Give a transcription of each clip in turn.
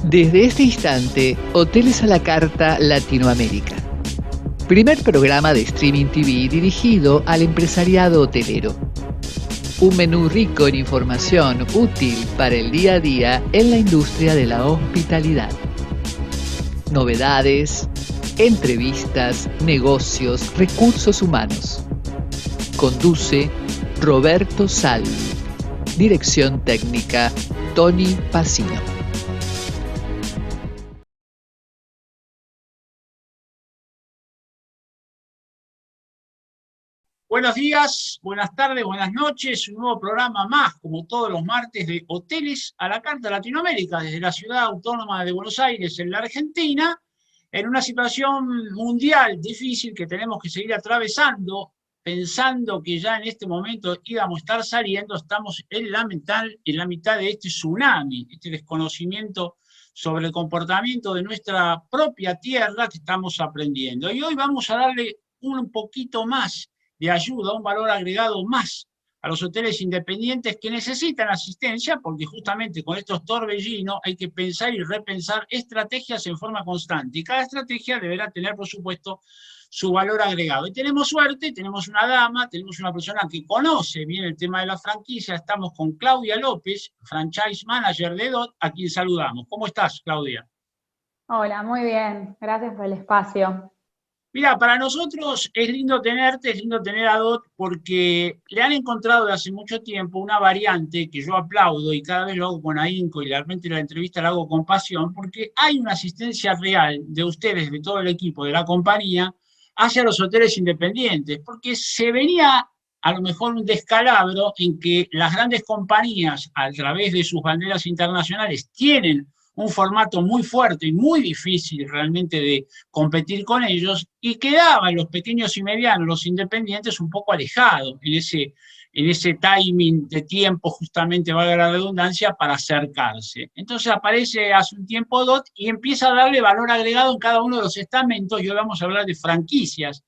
Desde este instante, Hoteles a la Carta Latinoamérica. Primer programa de streaming TV dirigido al empresariado hotelero. Un menú rico en información útil para el día a día en la industria de la hospitalidad. Novedades, entrevistas, negocios, recursos humanos. Conduce Roberto Salvi. Dirección técnica Tony Pacino. Buenos días, buenas tardes, buenas noches. Un nuevo programa más, como todos los martes, de Hoteles a la Carta Latinoamérica, desde la ciudad autónoma de Buenos Aires, en la Argentina, en una situación mundial difícil que tenemos que seguir atravesando, pensando que ya en este momento íbamos a estar saliendo, estamos en la mitad de este tsunami, este desconocimiento sobre el comportamiento de nuestra propia tierra que estamos aprendiendo. Y hoy vamos a darle un poquito más de ayuda, un valor agregado más a los hoteles independientes que necesitan asistencia, porque justamente con estos torbellinos hay que pensar y repensar estrategias en forma constante. Y cada estrategia deberá tener, por supuesto, su valor agregado. Y tenemos suerte, tenemos una dama, tenemos una persona que conoce bien el tema de la franquicia. Estamos con Claudia López, franchise manager de DOT, a quien saludamos. ¿Cómo estás, Claudia? Hola, muy bien. Gracias por el espacio. Mira, para nosotros es lindo tenerte, es lindo tener a DOT porque le han encontrado de hace mucho tiempo una variante que yo aplaudo y cada vez lo hago con ahínco y realmente la entrevista la hago con pasión porque hay una asistencia real de ustedes, de todo el equipo de la compañía, hacia los hoteles independientes, porque se venía a lo mejor un descalabro en que las grandes compañías, a través de sus banderas internacionales, tienen un formato muy fuerte y muy difícil realmente de competir con ellos, y quedaban los pequeños y medianos, los independientes, un poco alejados en ese timing de tiempo, justamente valga la redundancia, para acercarse. Entonces aparece hace un tiempo DOT y empieza a darle valor agregado en cada uno de los estamentos, y hoy vamos a hablar de franquicias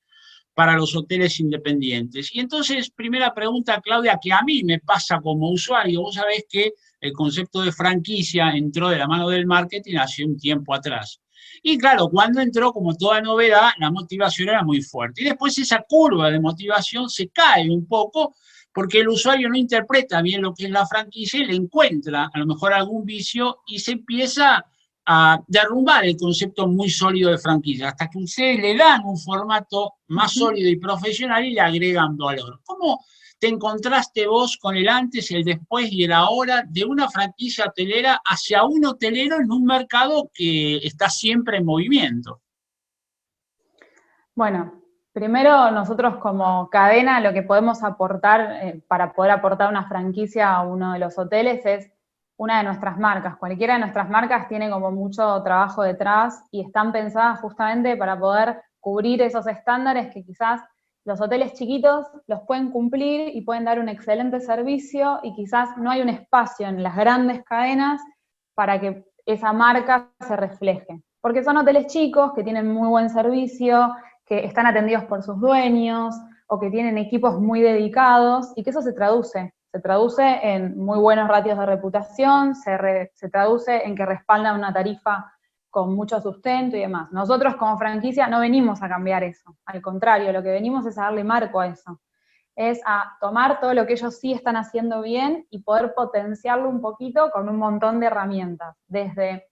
para los hoteles independientes. Y entonces, primera pregunta, Claudia, que a mí me pasa como usuario. Vos sabés que el concepto de franquicia entró de la mano del marketing hace un tiempo atrás. Y claro, cuando entró, como toda novedad, la motivación era muy fuerte. Y después esa curva de motivación se cae un poco porque el usuario no interpreta bien lo que es la franquicia y le encuentra a lo mejor algún vicio y se empieza a derrumbar el concepto muy sólido de franquicia, hasta que ustedes le dan un formato más sólido y profesional y le agregan valor. ¿Cómo te encontraste vos con el antes, el después y el ahora de una franquicia hotelera hacia un hotelero en un mercado que está siempre en movimiento? Bueno, primero nosotros como cadena lo que podemos aportar para poder aportar una franquicia a uno de los hoteles es una de nuestras marcas. Cualquiera de nuestras marcas tiene como mucho trabajo detrás y están pensadas justamente para poder cubrir esos estándares que quizás los hoteles chiquitos los pueden cumplir y pueden dar un excelente servicio y quizás no hay un espacio en las grandes cadenas para que esa marca se refleje. Porque son hoteles chicos que tienen muy buen servicio, que están atendidos por sus dueños o que tienen equipos muy dedicados y que eso se traduce en muy buenos ratios de reputación, se traduce en que respaldan una tarifa con mucho sustento y demás. Nosotros como franquicia no venimos a cambiar eso, al contrario, lo que venimos es a darle marco a eso, es a tomar todo lo que ellos sí están haciendo bien y poder potenciarlo un poquito con un montón de herramientas, desde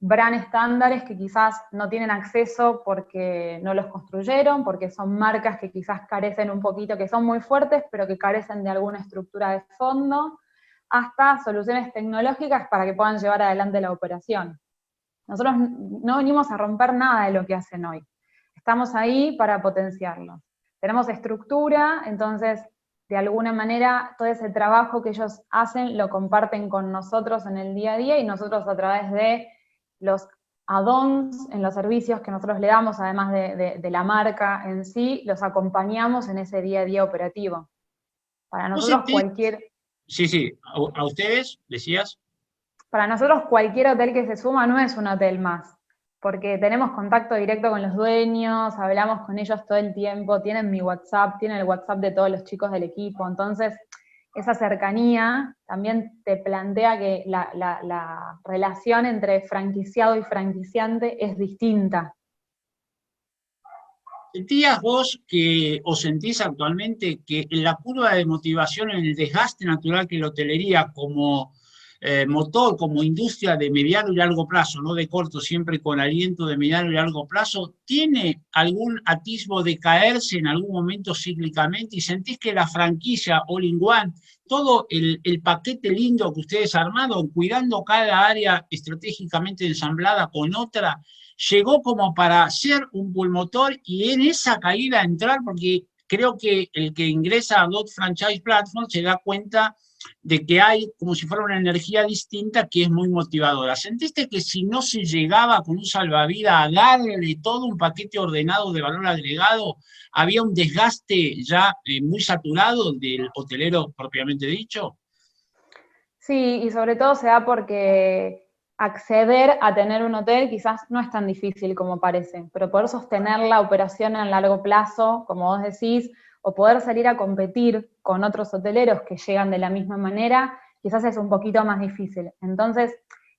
brand estándares que quizás no tienen acceso porque no los construyeron, porque son marcas que quizás carecen un poquito, que son muy fuertes, pero que carecen de alguna estructura de fondo, hasta soluciones tecnológicas para que puedan llevar adelante la operación. Nosotros no venimos a romper nada de lo que hacen hoy. Estamos ahí para potenciarlo. Tenemos estructura, entonces, de alguna manera, todo ese trabajo que ellos hacen lo comparten con nosotros en el día a día y nosotros a través de los add-ons en los servicios que nosotros le damos, además de la marca en sí, los acompañamos en ese día a día operativo. Para nosotros cualquier... Sí, sí, a ustedes, decías. Para nosotros cualquier hotel que se suma no es un hotel más, porque tenemos contacto directo con los dueños, hablamos con ellos todo el tiempo, tienen mi WhatsApp, tienen el WhatsApp de todos los chicos del equipo, entonces esa cercanía también te plantea que la relación entre franquiciado y franquiciante es distinta. ¿Sentías vos que, o sentís actualmente, que en la curva de motivación, en el desgaste natural que la hotelería como motor, como industria de mediano y largo plazo, no de corto, siempre con aliento de mediano y largo plazo, tiene algún atisbo de caerse en algún momento cíclicamente y sentís que la franquicia all in one, todo el paquete lindo que ustedes armaron, cuidando cada área estratégicamente ensamblada con otra, llegó como para ser un pulmotor y en esa caída entrar, porque creo que el que ingresa a Dot Franchise Platform se da cuenta de que hay como si fuera una energía distinta que es muy motivadora. ¿Sentiste que si no se llegaba con un salvavidas a darle todo un paquete ordenado de valor agregado, había un desgaste ya muy saturado del hotelero propiamente dicho? Sí, y sobre todo se da porque acceder a tener un hotel quizás no es tan difícil como parece, pero poder sostener la operación a largo plazo, como vos decís, o poder salir a competir con otros hoteleros que llegan de la misma manera, quizás es un poquito más difícil. Entonces,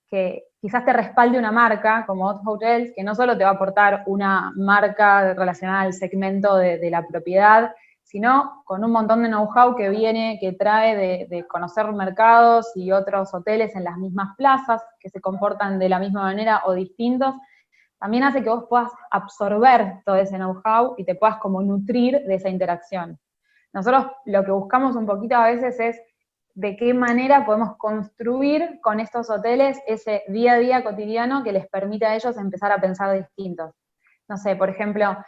que quizás te respalde una marca como Hot Hotels, que no solo te va a aportar una marca relacionada al segmento de la propiedad, sino con un montón de know-how que viene, que trae de conocer mercados y otros hoteles en las mismas plazas, que se comportan de la misma manera o distintos, también hace que vos puedas absorber todo ese know-how y te puedas como nutrir de esa interacción. Nosotros lo que buscamos un poquito a veces es de qué manera podemos construir con estos hoteles ese día a día cotidiano que les permite a ellos empezar a pensar distintos. No sé, por ejemplo,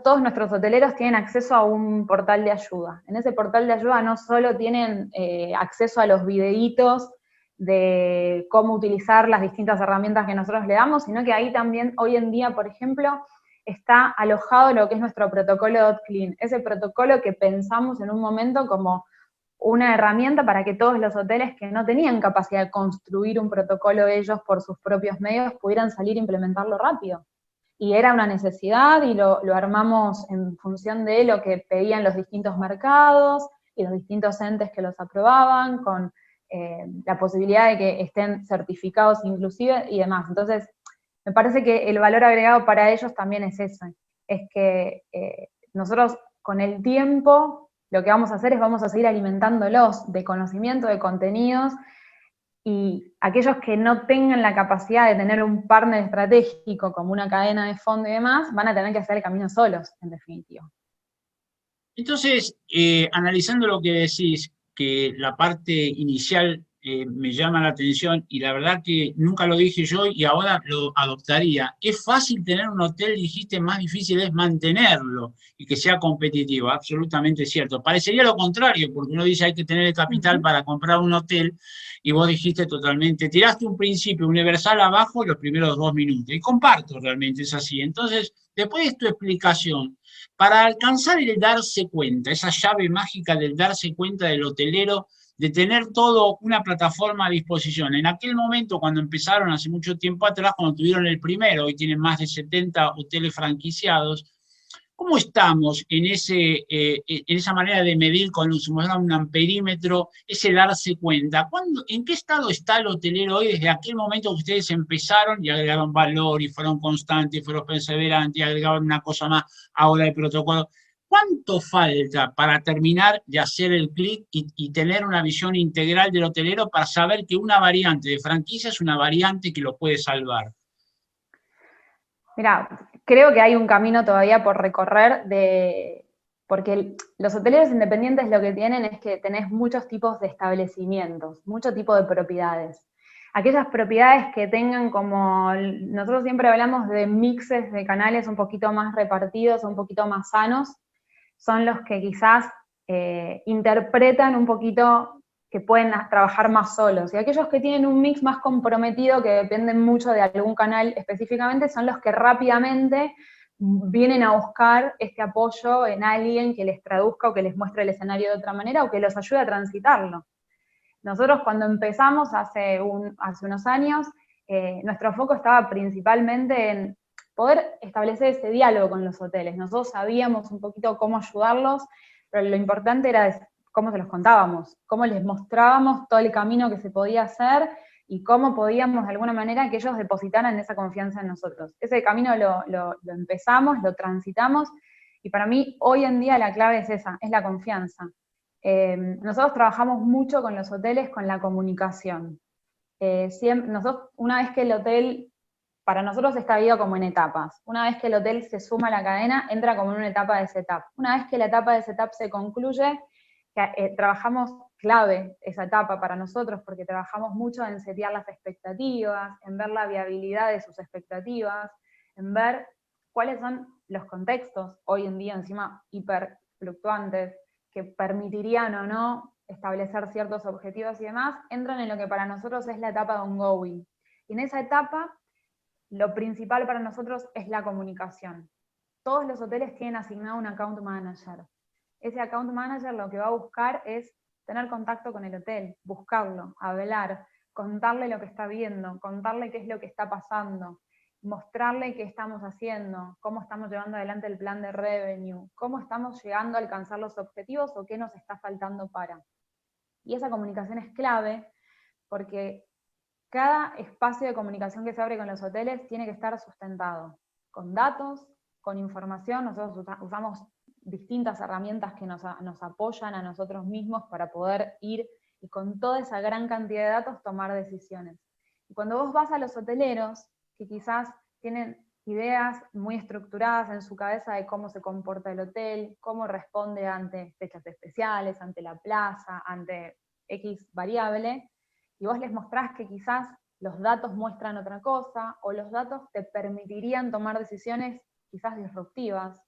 todos nuestros hoteleros tienen acceso a un portal de ayuda. En ese portal de ayuda no solo tienen acceso a los videitos de cómo utilizar las distintas herramientas que nosotros le damos, sino que ahí también, hoy en día, por ejemplo, está alojado lo que es nuestro protocolo .clean, ese protocolo que pensamos en un momento como una herramienta para que todos los hoteles que no tenían capacidad de construir un protocolo ellos por sus propios medios pudieran salir a implementarlo rápido. Y era una necesidad y lo armamos en función de lo que pedían los distintos mercados y los distintos entes que los aprobaban, con la posibilidad de que estén certificados inclusive y demás. Entonces, me parece que el valor agregado para ellos también es eso, es que nosotros con el tiempo lo que vamos a hacer es vamos a seguir alimentándolos de conocimiento, de contenidos, y aquellos que no tengan la capacidad de tener un partner estratégico como una cadena de fondo y demás, van a tener que hacer el camino solos, en definitiva. Entonces, analizando lo que decís, que la parte inicial me llama la atención y la verdad que nunca lo dije yo y ahora lo adoptaría. Es fácil tener un hotel, dijiste, más difícil es mantenerlo y que sea competitivo, absolutamente cierto. Parecería lo contrario, porque uno dice hay que tener el capital para comprar un hotel y vos dijiste totalmente, tiraste un principio universal abajo los primeros 2 minutos y comparto realmente, es así. Entonces, después de tu explicación, para alcanzar el darse cuenta, esa llave mágica del darse cuenta del hotelero, de tener todo una plataforma a disposición. En aquel momento, cuando empezaron hace mucho tiempo atrás, cuando tuvieron el primero, hoy tienen más de 70 hoteles franquiciados, ¿cómo estamos en esa manera de medir con un amperímetro, ese darse cuenta? ¿En qué estado está el hotelero hoy desde aquel momento que ustedes empezaron y agregaron valor y fueron constantes, y fueron perseverantes y agregaron una cosa más ahora el protocolo? ¿Cuánto falta para terminar de hacer el clic y tener una visión integral del hotelero para saber que una variante de franquicia es una variante que lo puede salvar? Mira, creo que hay un camino todavía por recorrer porque los hoteleros independientes lo que tienen es que tenés muchos tipos de establecimientos, mucho tipo de propiedades. Aquellas propiedades que tengan como, nosotros siempre hablamos de mixes de canales un poquito más repartidos, un poquito más sanos, son los que quizás interpretan un poquito que pueden trabajar más solos. Y aquellos que tienen un mix más comprometido, que dependen mucho de algún canal específicamente, son los que rápidamente vienen a buscar este apoyo en alguien que les traduzca o que les muestre el escenario de otra manera o que los ayude a transitarlo. Nosotros cuando empezamos hace unos años, nuestro foco estaba principalmente en poder establecer ese diálogo con los hoteles. Nosotros sabíamos un poquito cómo ayudarlos, pero lo importante era cómo se los contábamos, cómo les mostrábamos todo el camino que se podía hacer y cómo podíamos de alguna manera que ellos depositaran esa confianza en nosotros. Ese camino lo empezamos, lo transitamos, y para mí hoy en día la clave es esa, es la confianza. Nosotros trabajamos mucho con los hoteles, con la comunicación. Nosotros, una vez que el hotel, para nosotros está dividido como en etapas. Una vez que el hotel se suma a la cadena, entra como en una etapa de setup. Una vez que la etapa de setup se concluye, trabajamos clave esa etapa para nosotros, porque trabajamos mucho en setear las expectativas, en ver la viabilidad de sus expectativas, en ver cuáles son los contextos, hoy en día encima hiper fluctuantes, que permitirían o no establecer ciertos objetivos y demás, entran en lo que para nosotros es la etapa de ongoing. Y en esa etapa, lo principal para nosotros es la comunicación. Todos los hoteles tienen asignado un account manager. Ese account manager lo que va a buscar es tener contacto con el hotel, buscarlo, hablar, contarle lo que está viendo, contarle qué es lo que está pasando, mostrarle qué estamos haciendo, cómo estamos llevando adelante el plan de revenue, cómo estamos llegando a alcanzar los objetivos o qué nos está faltando para. Y esa comunicación es clave porque cada espacio de comunicación que se abre con los hoteles tiene que estar sustentado con datos, con información. Nosotros usamos distintas herramientas que nos apoyan a nosotros mismos para poder ir y con toda esa gran cantidad de datos tomar decisiones. Y cuando vos vas a los hoteleros, que quizás tienen ideas muy estructuradas en su cabeza de cómo se comporta el hotel, cómo responde ante fechas especiales, ante la plaza, ante X variable, y vos les mostrás que quizás los datos muestran otra cosa, o los datos te permitirían tomar decisiones quizás disruptivas,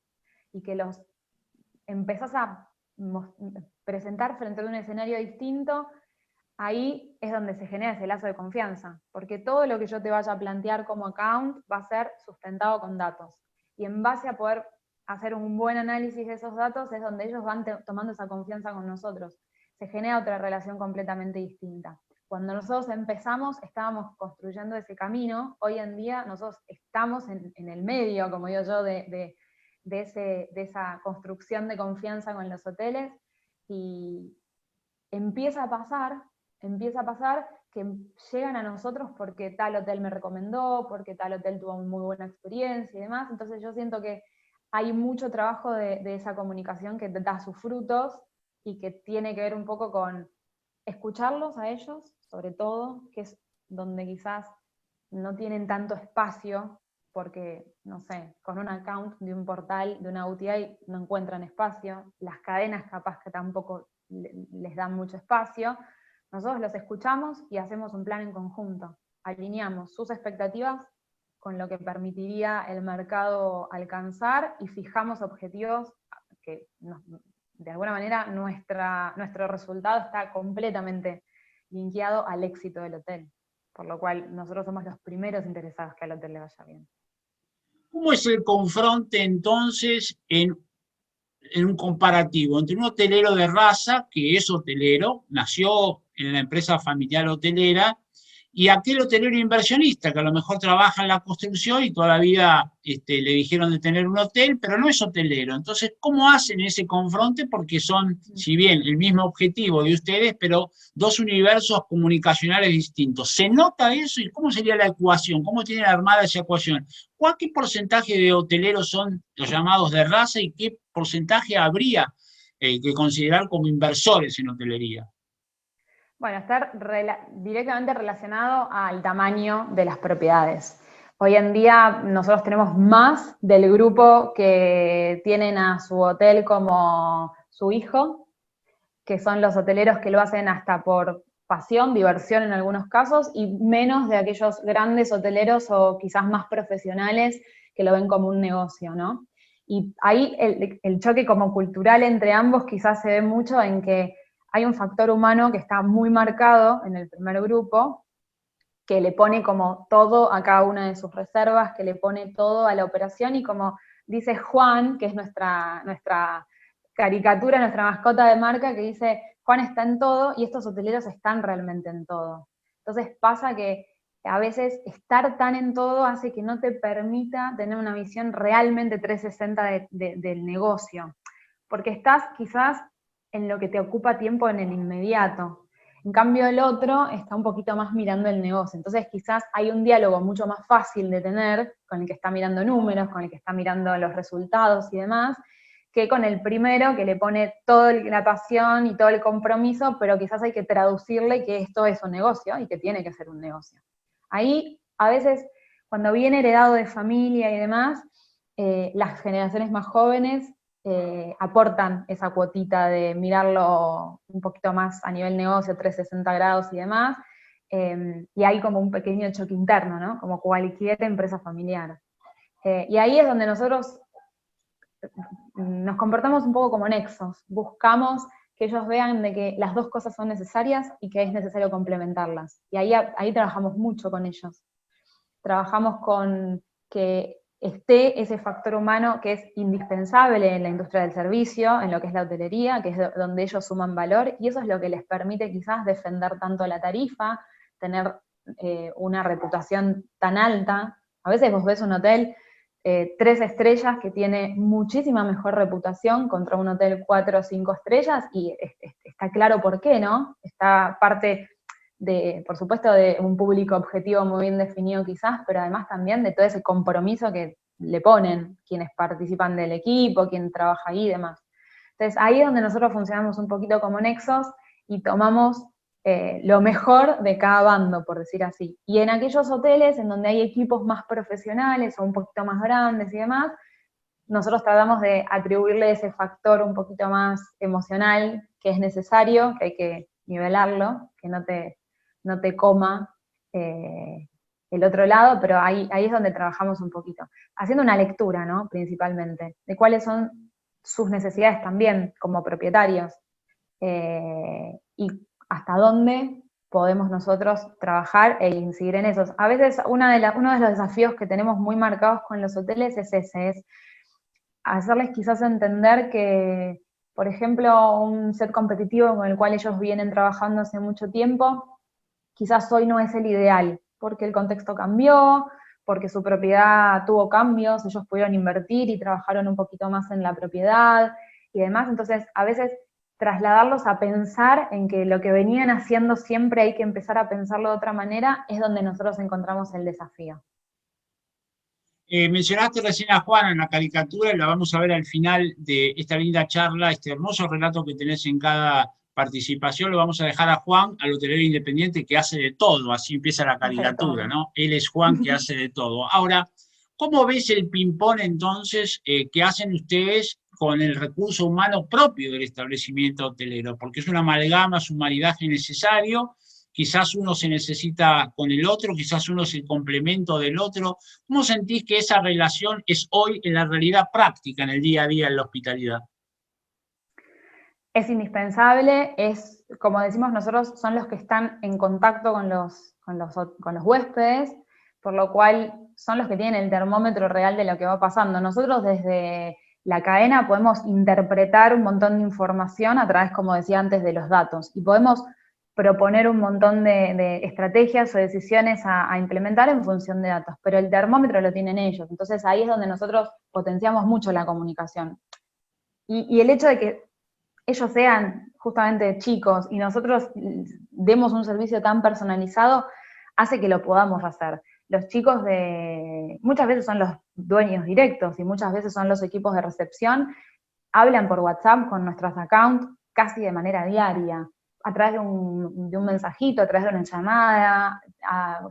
y que los empezás a presentar frente a un escenario distinto, ahí es donde se genera ese lazo de confianza, porque todo lo que yo te vaya a plantear como account va a ser sustentado con datos, y en base a poder hacer un buen análisis de esos datos es donde ellos van tomando esa confianza con nosotros. Se genera otra relación completamente distinta. Cuando nosotros empezamos, estábamos construyendo ese camino. Hoy en día nosotros estamos en el medio, como digo yo, de esa construcción de confianza con los hoteles, y empieza a pasar que llegan a nosotros porque tal hotel me recomendó, porque tal hotel tuvo muy buena experiencia y demás. Entonces yo siento que hay mucho trabajo de esa comunicación que da sus frutos, y que tiene que ver un poco con escucharlos a ellos, sobre todo, que es donde quizás no tienen tanto espacio, porque, no sé, con un account de un portal, de una UTI, no encuentran espacio, las cadenas capaz que tampoco les dan mucho espacio. Nosotros los escuchamos y hacemos un plan en conjunto, alineamos sus expectativas con lo que permitiría el mercado alcanzar, y fijamos objetivos que de alguna manera nuestro resultado está completamente linkeado al éxito del hotel, por lo cual nosotros somos los primeros interesados que al hotel le vaya bien. ¿Cómo es el confronte entonces en un comparativo entre un hotelero de raza, que es hotelero, nació en la empresa familiar hotelera, y aquel hotelero inversionista que a lo mejor trabaja en la construcción y toda la vida le dijeron de tener un hotel, pero no es hotelero? Entonces, ¿cómo hacen ese confronte? Porque son, si bien el mismo objetivo de ustedes, pero dos universos comunicacionales distintos. ¿Se nota eso? ¿Y cómo sería la ecuación? ¿Cómo tienen armada esa ecuación? ¿Qué porcentaje de hoteleros son los llamados de raza y qué porcentaje habría que considerar como inversores en hotelería? Bueno, está directamente relacionado al tamaño de las propiedades. Hoy en día nosotros tenemos más del grupo que tienen a su hotel como su hijo, que son los hoteleros que lo hacen hasta por pasión, diversión en algunos casos, y menos de aquellos grandes hoteleros o quizás más profesionales que lo ven como un negocio, ¿no? Y ahí el choque como cultural entre ambos quizás se ve mucho en que hay un factor humano que está muy marcado en el primer grupo, que le pone como todo a cada una de sus reservas, que le pone todo a la operación, y como dice Juan, que es nuestra caricatura, nuestra mascota de marca, que dice, Juan está en todo, y estos hoteleros están realmente en todo. Entonces pasa que a veces estar tan en todo hace que no te permita tener una visión realmente 360 del negocio, porque estás quizás en lo que te ocupa tiempo en el inmediato. En cambio, el otro está un poquito más mirando el negocio. Entonces, quizás hay un diálogo mucho más fácil de tener con el que está mirando números, con el que está mirando los resultados y demás, que con el primero que le pone toda la pasión y todo el compromiso, pero quizás hay que traducirle que esto es un negocio y que tiene que ser un negocio. Ahí, a veces, cuando viene heredado de familia y demás, las generaciones más jóvenes aportan esa cuotita de mirarlo un poquito más a nivel negocio, 360 grados y demás, y hay como un pequeño choque interno, ¿no? Como cualquier empresa familiar. Y ahí es donde nosotros nos comportamos un poco como nexos, buscamos que ellos vean de que las dos cosas son necesarias y que es necesario complementarlas. Y ahí trabajamos mucho con ellos. Trabajamos con que esté ese factor humano que es indispensable en la industria del servicio, en lo que es la hotelería, que es donde ellos suman valor, y eso es lo que les permite quizás defender tanto la tarifa, tener una reputación tan alta. A veces vos ves un hotel 3 estrellas que tiene muchísima mejor reputación contra un hotel 4 o 5 estrellas, y está claro por qué, ¿no? Está parte de, por supuesto, de un público objetivo muy bien definido quizás, pero además también de todo ese compromiso que le ponen quienes participan del equipo, quien trabaja ahí y demás. Entonces ahí es donde nosotros funcionamos un poquito como nexos y tomamos lo mejor de cada bando, por decir así. Y en aquellos hoteles en donde hay equipos más profesionales o un poquito más grandes y demás, nosotros tratamos de atribuirle ese factor un poquito más emocional que es necesario, que hay que nivelarlo, que no te coma el otro lado, pero ahí es donde trabajamos un poquito. Haciendo una lectura, ¿no? Principalmente, de cuáles son sus necesidades también como propietarios, y hasta dónde podemos nosotros trabajar e incidir en esos. A veces uno de los desafíos que tenemos muy marcados con los hoteles es ese, es hacerles quizás entender que, por ejemplo, un set competitivo con el cual ellos vienen trabajando hace mucho tiempo, quizás hoy no es el ideal, porque el contexto cambió, porque su propiedad tuvo cambios, ellos pudieron invertir y trabajaron un poquito más en la propiedad y demás. Entonces, a veces trasladarlos a pensar en que lo que venían haciendo siempre hay que empezar a pensarlo de otra manera, es donde nosotros encontramos el desafío. Mencionaste recién a Juana en la caricatura y la vamos a ver al final de esta linda charla, este hermoso relato que tenés en cada participación. Lo vamos a dejar a Juan, al hotelero independiente que hace de todo, así empieza la caricatura, ¿no? Él es Juan que hace de todo. Ahora, ¿cómo ves el ping-pong entonces que hacen ustedes con el recurso humano propio del establecimiento hotelero? Porque es una amalgama, es un maridaje necesario. Quizás uno se necesita con el otro, quizás uno es el complemento del otro. ¿Cómo sentís que esa relación es hoy en la realidad práctica, en el día a día en la hospitalidad? Es indispensable, es, como decimos nosotros, son los que están en contacto con los huéspedes, por lo cual son los que tienen el termómetro real de lo que va pasando. Nosotros desde la cadena podemos interpretar un montón de información a través, como decía antes, de los datos, y podemos proponer un montón de estrategias o decisiones a implementar en función de datos, pero el termómetro lo tienen ellos. Entonces ahí es donde nosotros potenciamos mucho la comunicación. Y el hecho de que ellos sean justamente chicos y nosotros demos un servicio tan personalizado, hace que lo podamos hacer. Los chicos muchas veces son los dueños directos y muchas veces son los equipos de recepción, hablan por WhatsApp con nuestros accounts casi de manera diaria, a través de un mensajito, a través de una llamada,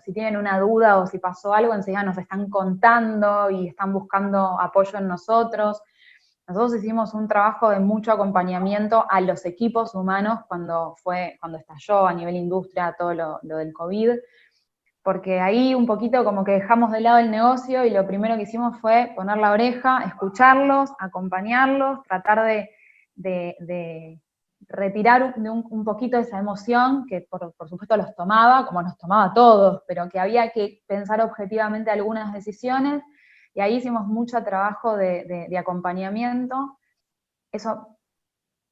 si tienen una duda o si pasó algo, enseguida nos están contando y están buscando apoyo en nosotros. Nosotros hicimos un trabajo de mucho acompañamiento a los equipos humanos cuando estalló a nivel industria todo lo del COVID, porque ahí un poquito como que dejamos de lado el negocio y lo primero que hicimos fue poner la oreja, escucharlos, acompañarlos, tratar de retirar un poquito esa emoción que por supuesto los tomaba, como nos tomaba a todos, pero que había que pensar objetivamente algunas decisiones, y ahí hicimos mucho trabajo de acompañamiento. Eso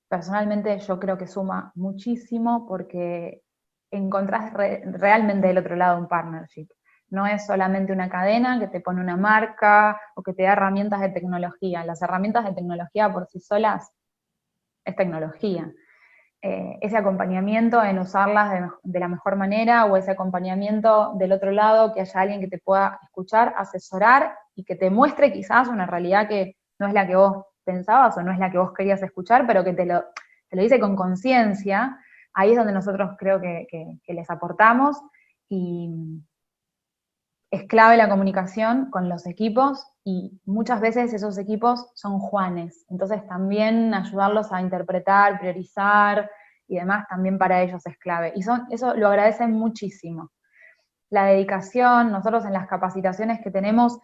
personalmente yo creo que suma muchísimo porque encontrás realmente del otro lado un partnership. No es solamente una cadena que te pone una marca o que te da herramientas de tecnología. Las herramientas de tecnología por sí solas es tecnología. Ese acompañamiento en usarlas de la mejor manera, o ese acompañamiento del otro lado, que haya alguien que te pueda escuchar, asesorar, y que te muestre quizás una realidad que no es la que vos pensabas, o no es la que vos querías escuchar, pero que te lo dice con conciencia. Ahí es donde nosotros creo que les aportamos, y es clave la comunicación con los equipos, y muchas veces esos equipos son Juanes, entonces también ayudarlos a interpretar, priorizar y demás, también para ellos es clave, y eso lo agradecen muchísimo. La dedicación, nosotros en las capacitaciones que tenemos,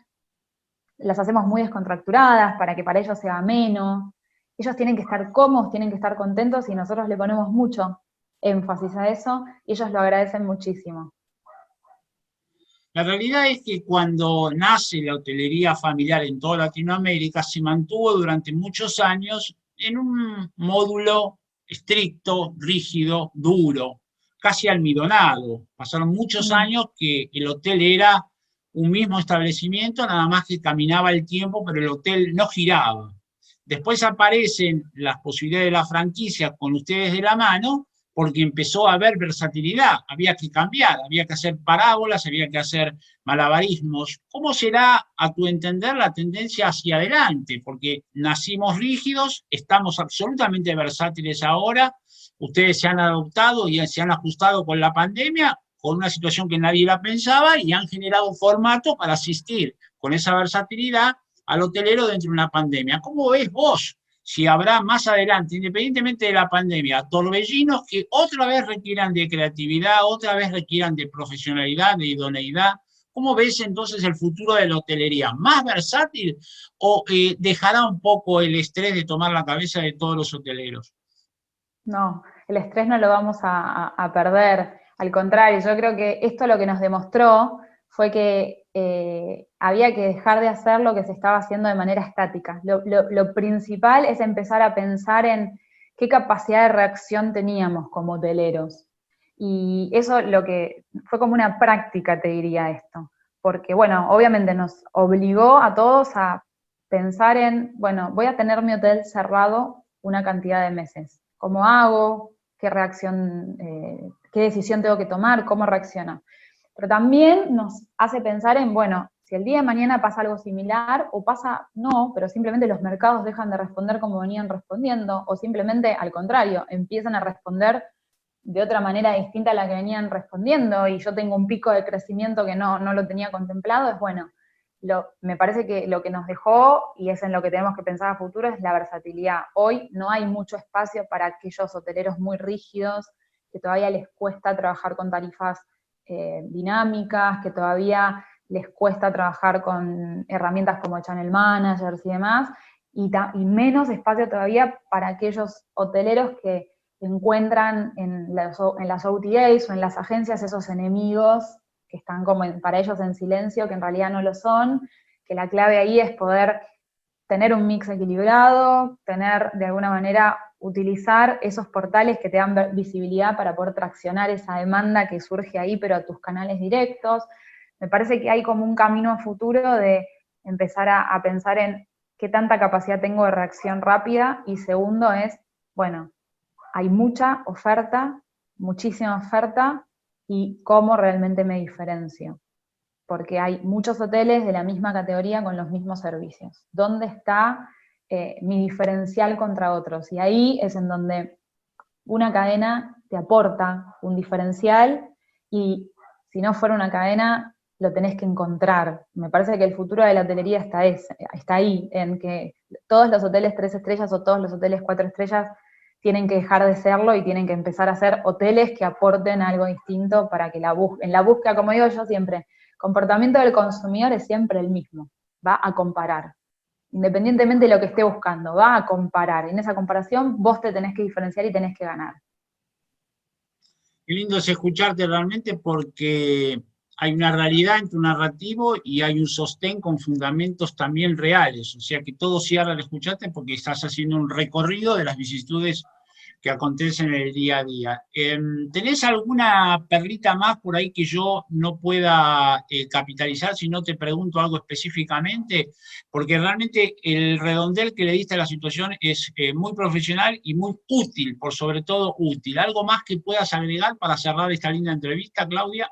las hacemos muy descontracturadas para que para ellos sea ameno, ellos tienen que estar cómodos, tienen que estar contentos, y nosotros le ponemos mucho énfasis a eso, y ellos lo agradecen muchísimo. La realidad es que cuando nace la hotelería familiar en toda Latinoamérica, se mantuvo durante muchos años en un módulo estricto, rígido, duro, casi almidonado. Pasaron muchos años que el hotel era un mismo establecimiento, nada más que caminaba el tiempo, pero el hotel no giraba. Después aparecen las posibilidades de la franquicia con ustedes de la mano, porque empezó a haber versatilidad, había que cambiar, había que hacer parábolas, había que hacer malabarismos. ¿Cómo será, a tu entender, la tendencia hacia adelante? Porque nacimos rígidos, estamos absolutamente versátiles ahora, ustedes se han adoptado y se han ajustado con la pandemia, con una situación que nadie la pensaba, y han generado un formato para asistir con esa versatilidad al hotelero dentro de una pandemia. ¿Cómo ves vos si habrá más adelante, independientemente de la pandemia, torbellinos que otra vez requieran de creatividad, otra vez requieran de profesionalidad, de idoneidad? ¿Cómo ves entonces el futuro de la hotelería? ¿Más versátil o dejará un poco el estrés de tomar la cabeza de todos los hoteleros? No, el estrés no lo vamos a perder, al contrario, yo creo que esto lo que nos demostró fue que había que dejar de hacer lo que se estaba haciendo de manera estática. Lo principal es empezar a pensar en qué capacidad de reacción teníamos como hoteleros. Y eso lo que fue como una práctica, te diría esto. Porque, bueno, obviamente nos obligó a todos a pensar en, bueno, voy a tener mi hotel cerrado una cantidad de meses. ¿Cómo hago? ¿Qué reacción, qué decisión tengo que tomar? ¿Cómo reacciono? Pero también nos hace pensar en, bueno, si el día de mañana pasa algo similar, o pasa no, pero simplemente los mercados dejan de responder como venían respondiendo, o simplemente al contrario, empiezan a responder de otra manera distinta a la que venían respondiendo, y yo tengo un pico de crecimiento que no lo tenía contemplado, es bueno. Me parece que lo que nos dejó, y es en lo que tenemos que pensar a futuro, es la versatilidad. Hoy no hay mucho espacio para aquellos hoteleros muy rígidos, que todavía les cuesta trabajar con tarifas dinámicas, que todavía les cuesta trabajar con herramientas como Channel Managers y demás, y menos espacio todavía para aquellos hoteleros que encuentran en las OTAs o en las agencias esos enemigos que están como para ellos en silencio, que en realidad no lo son, que la clave ahí es poder tener un mix equilibrado, tener de alguna manera, utilizar esos portales que te dan visibilidad para poder traccionar esa demanda que surge ahí, pero a tus canales directos. Me parece que hay como un camino a futuro de empezar a pensar en qué tanta capacidad tengo de reacción rápida, y segundo es, bueno, hay mucha oferta, muchísima oferta, y cómo realmente me diferencio. Porque hay muchos hoteles de la misma categoría con los mismos servicios. ¿Dónde está mi diferencial contra otros? Y ahí es en donde una cadena te aporta un diferencial, y si no fuera una cadena, lo tenés que encontrar. Me parece que el futuro de la hotelería está ahí, en que todos los hoteles 3 estrellas o todos los hoteles 4 estrellas tienen que dejar de serlo y tienen que empezar a ser hoteles que aporten algo distinto para que en la búsqueda, como digo yo siempre, comportamiento del consumidor es siempre el mismo, va a comparar. Independientemente de lo que esté buscando, va a comparar. En esa comparación vos te tenés que diferenciar y tenés que ganar. Qué lindo es escucharte realmente, porque hay una realidad en tu narrativo y hay un sostén con fundamentos también reales. O sea que todo cierra al escucharte, porque estás haciendo un recorrido de las vicisitudes que acontecen en el día a día. ¿Tenés alguna perlita más por ahí que yo no pueda capitalizar si no te pregunto algo específicamente? Porque realmente el redondel que le diste a la situación es muy profesional y muy útil, por sobre todo útil. ¿Algo más que puedas agregar para cerrar esta linda entrevista, Claudia?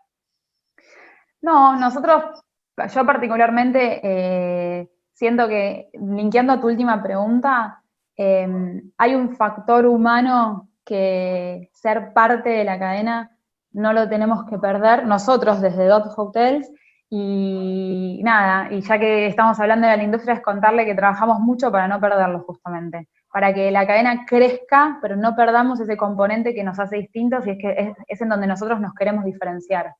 No, yo particularmente siento que, linkeando a tu última pregunta, hay un factor humano que ser parte de la cadena no lo tenemos que perder nosotros desde Dot Hotels. Y nada, y ya que estamos hablando de la industria, es contarle que trabajamos mucho para no perderlo justamente, para que la cadena crezca, pero no perdamos ese componente que nos hace distintos y es que es en donde nosotros nos queremos diferenciar.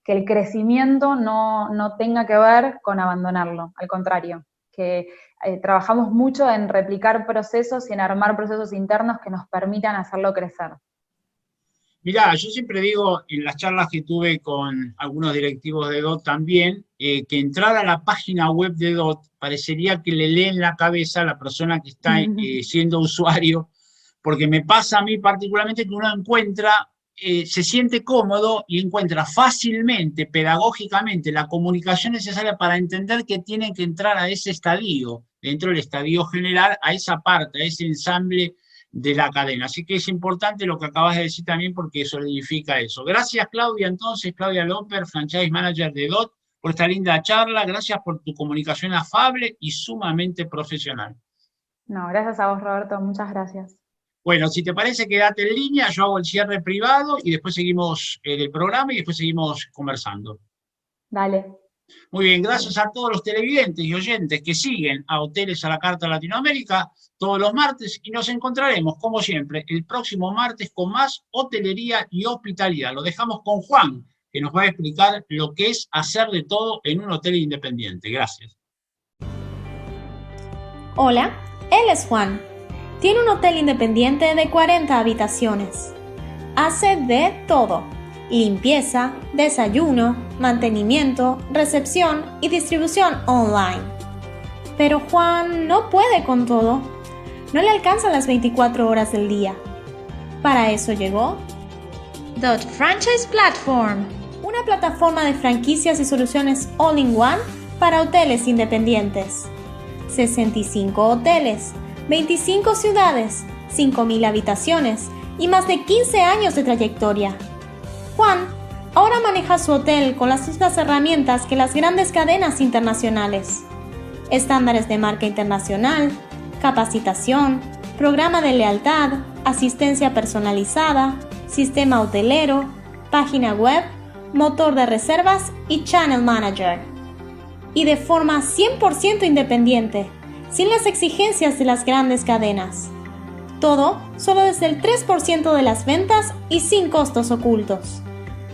Que el crecimiento no tenga que ver con abandonarlo, al contrario, que trabajamos mucho en replicar procesos y en armar procesos internos que nos permitan hacerlo crecer. Mirá, yo siempre digo en las charlas que tuve con algunos directivos de DOT también, que entrar a la página web de DOT parecería que le leen la cabeza a la persona que está siendo usuario, porque me pasa a mí particularmente que uno encuentra, se siente cómodo y encuentra fácilmente, pedagógicamente, la comunicación necesaria para entender que tienen que entrar a ese estadio, dentro del estadio general, a esa parte, a ese ensamble de la cadena. Así que es importante lo que acabas de decir también porque solidifica eso. Gracias, Claudia, entonces, Claudia López, Franchise Manager de DOT, por esta linda charla. Gracias por tu comunicación afable y sumamente profesional. No, gracias a vos, Roberto. Muchas gracias. Bueno, si te parece, quédate en línea, yo hago el cierre privado y después seguimos el programa y después seguimos conversando. Dale. Muy bien, gracias a todos los televidentes y oyentes que siguen a Hoteles a la Carta Latinoamérica todos los martes y nos encontraremos, como siempre, el próximo martes con más hotelería y hospitalidad. Lo dejamos con Juan, que nos va a explicar lo que es hacer de todo en un hotel independiente. Gracias. Hola, él es Juan. Tiene un hotel independiente de 40 habitaciones. Hace de todo: limpieza, desayuno, mantenimiento, recepción y distribución online. Pero Juan no puede con todo. No le alcanzan las 24 horas del día. Para eso llegó Dot Franchise Platform, una plataforma de franquicias y soluciones all-in-one para hoteles independientes. 65 hoteles, 25 ciudades, 5.000 habitaciones y más de 15 años de trayectoria. Juan ahora maneja su hotel con las mismas herramientas que las grandes cadenas internacionales. Estándares de marca internacional, capacitación, programa de lealtad, asistencia personalizada, sistema hotelero, página web, motor de reservas y channel manager. Y de forma 100% independiente, sin las exigencias de las grandes cadenas. Todo solo desde el 3% de las ventas y sin costos ocultos.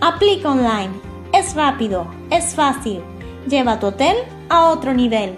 Aplica online, es rápido, es fácil, lleva tu hotel a otro nivel.